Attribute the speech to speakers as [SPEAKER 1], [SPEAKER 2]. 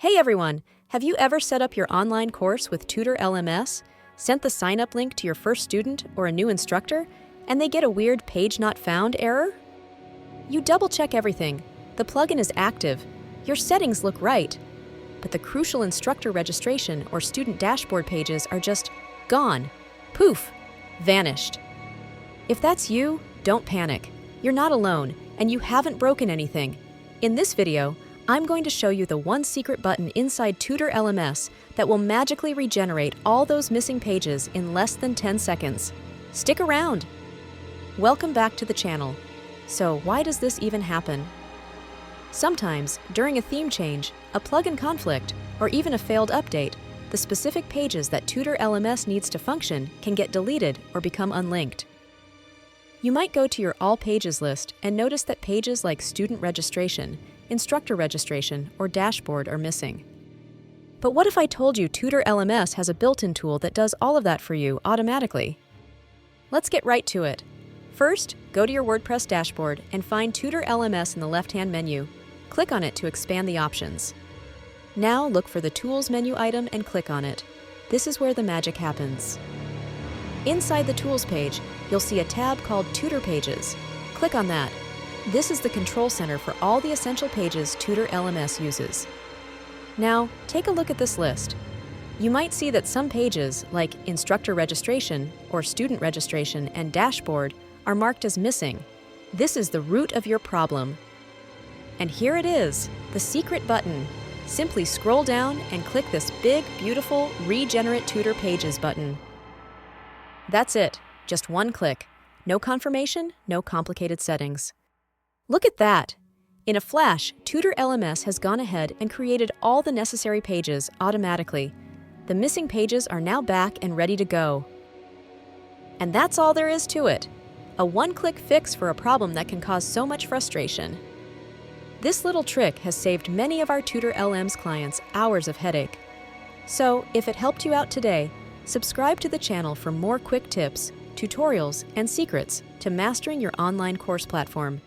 [SPEAKER 1] Hey everyone! Have you ever set up your online course with Tutor LMS, sent the sign-up link to your first student or a new instructor, and they get a weird page not found error? You double-check everything. The plugin is active. Your settings look right. But the crucial instructor registration or student dashboard pages are just gone. Poof! Vanished. If that's you, don't panic. You're not alone, and you haven't broken anything. In this video, I'm going to show you the one secret button inside Tutor LMS that will magically regenerate all those missing pages in less than 10 seconds. Stick around! Welcome back to the channel. So why does this even happen? Sometimes, during a theme change, a plugin conflict, or even a failed update, the specific pages that Tutor LMS needs to function can get deleted or become unlinked. You might go to your All Pages list and notice that pages like Student Registration, Instructor Registration, or Dashboard are missing. But what if I told you Tutor LMS has a built-in tool that does all of that for you automatically? Let's get right to it. First, go to your WordPress dashboard and find Tutor LMS in the left-hand menu. Click on it to expand the options. Now look for the Tools menu item and click on it. This is where the magic happens. Inside the Tools page, you'll see a tab called Tutor Pages. Click on that. This is the control center for all the essential pages Tutor LMS uses. Now, take a look at this list. You might see that some pages, like Instructor Registration or Student Registration and Dashboard, are marked as missing. This is the root of your problem. And here it is, the secret button. Simply scroll down and click this big, beautiful Regenerate Tutor Pages button. That's it, just one click. No confirmation, no complicated settings. Look at that! In a flash, Tutor LMS has gone ahead and created all the necessary pages automatically. The missing pages are now back and ready to go. And that's all there is to it. A one-click fix for a problem that can cause so much frustration. This little trick has saved many of our Tutor LMS clients hours of headache. So, if it helped you out today, subscribe to the channel for more quick tips, tutorials, and secrets to mastering your online course platform.